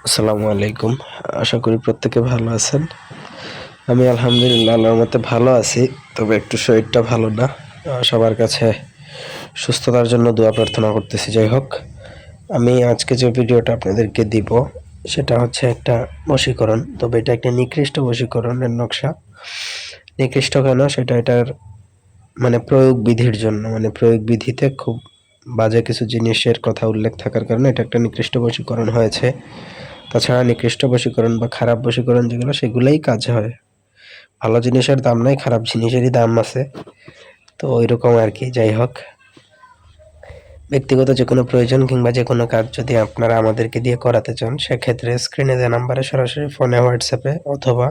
আসসালামু আলাইকুম। আশা করি প্রত্যেকে ভালো আছেন। আমি আলহামদুলিল্লাহ আল্লাহর মতে ভালো আছি। তবে একটু শরীরটা ভালো না। সবার কাছে সুস্থতার জন্য দোয়া প্রার্থনা করতেছি। যাই হোক, আমি আজকে যে ভিডিওটা আপনাদেরকে দিব সেটা হচ্ছে একটা বশীকরণ। তবে এটা একটা নিকৃষ্ট বশীকরণের নকশা। নিকৃষ্ট কেন? সেটা এটার প্রয়োগ বিধির জন্য, প্রয়োগ বিধিতে খুব বাজে কিছু জিনিসের কথা উল্লেখ থাকার কারণে এটা একটা নিকৃষ্ট বশীকরণ হয়েছে। তাছাড়া নিকৃষ্ট বশীকরণ বা খারাপ বশীকরণ যেগুলো, সেগুলোই কাজ হয়। ভালো জিনিসের দাম নাই, খারাপ জিনিসেরই দাম আছে। তো ওইরকম আর কি। যাই হোক, ব্যক্তিগত যে কোনো প্রয়োজন কিংবা যে কোনো কাজ যদি আপনারা আমাদেরকে দিয়ে করাতে চান, সেক্ষেত্রে স্ক্রিনে দেওয়া নাম্বারে সরাসরি ফোনে, হোয়াটসঅ্যাপে অথবা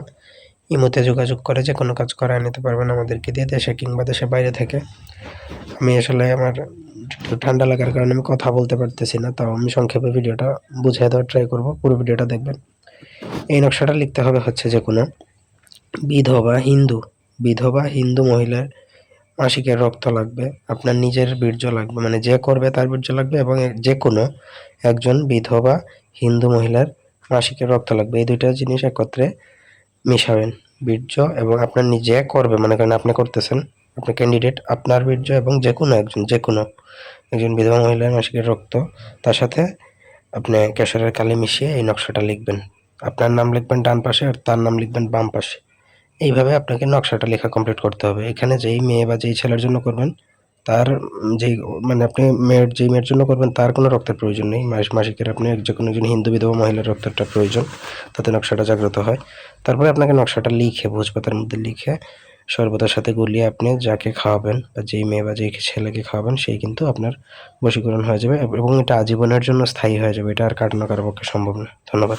ইমোতে যোগাযোগ করে যে কোনো কাজ করায় নিতে পারবেন আমাদেরকে দিয়ে, দেশে কিংবা দেশের বাইরে থেকে। আমি আসলে আমার একটু ঠান্ডা লাগার কারণে আমি কথা বলতে পারতেছি না, তাও আমি সংক্ষেপে ভিডিওটা বুঝিয়ে দেওয়ার ট্রাই করব। পুরো ভিডিওটা দেখবেন। এই নকশাটা লিখতে হবে হচ্ছে যে কোনো বিধবা হিন্দু মহিলার মাসিকের রক্ত লাগবে, আপনার নিজের বীর্য লাগবে, যে করবে তার বীর্য লাগবে, এবং যে কোনো একজন বিধবা হিন্দু মহিলার মাসিকের রক্ত লাগবে। এই দুইটা জিনিস একত্রে মিশাবেন। বীর্য এবং আপনার নিজে করবে, মনে করেন আপনি করতেছেন, আপনি ক্যান্ডিডেট, আপনার বীর্য এবং যে কোনো একজন বিধবা মহিলার মাসিকের রক্ত, তার সাথে আপনি কেশরের কালি মিশিয়ে এই নকশাটা লিখবেন। আপনার নাম লিখবেন ডান পাশে আর তার নাম লিখবেন বাম পাশে। এইভাবে আপনাকে নকশাটা লেখা কমপ্লিট করতে হবে। এখানে যেই মেয়ে বা যেই ছেলের জন্য করবেন, তার যেই আপনি যেই মেয়ের জন্য করবেন তার কোনো রক্তের প্রয়োজন নেই। মাসিকের আপনি যে কোনো একজন হিন্দু বিধবা মহিলার রক্তটা প্রয়োজন, তাতে নকশাটা জাগ্রত হয়। তারপরে আপনাকে নকশাটা লিখে, ভোজপাতার মধ্যে লিখে শরবতের সাথে গুলিয়ে আপনি যাকে খাওয়াবেন বা যেই মেয়ে বা যেই ছেলেকে খাওয়াবেন, সেই কিন্তু আপনার বশীকরণ হয়ে যাবে এবং এটা আজীবনের জন্য স্থায়ী হয়ে যাবে। এটা আর কাটানো কারো পক্ষে সম্ভব না। ধন্যবাদ।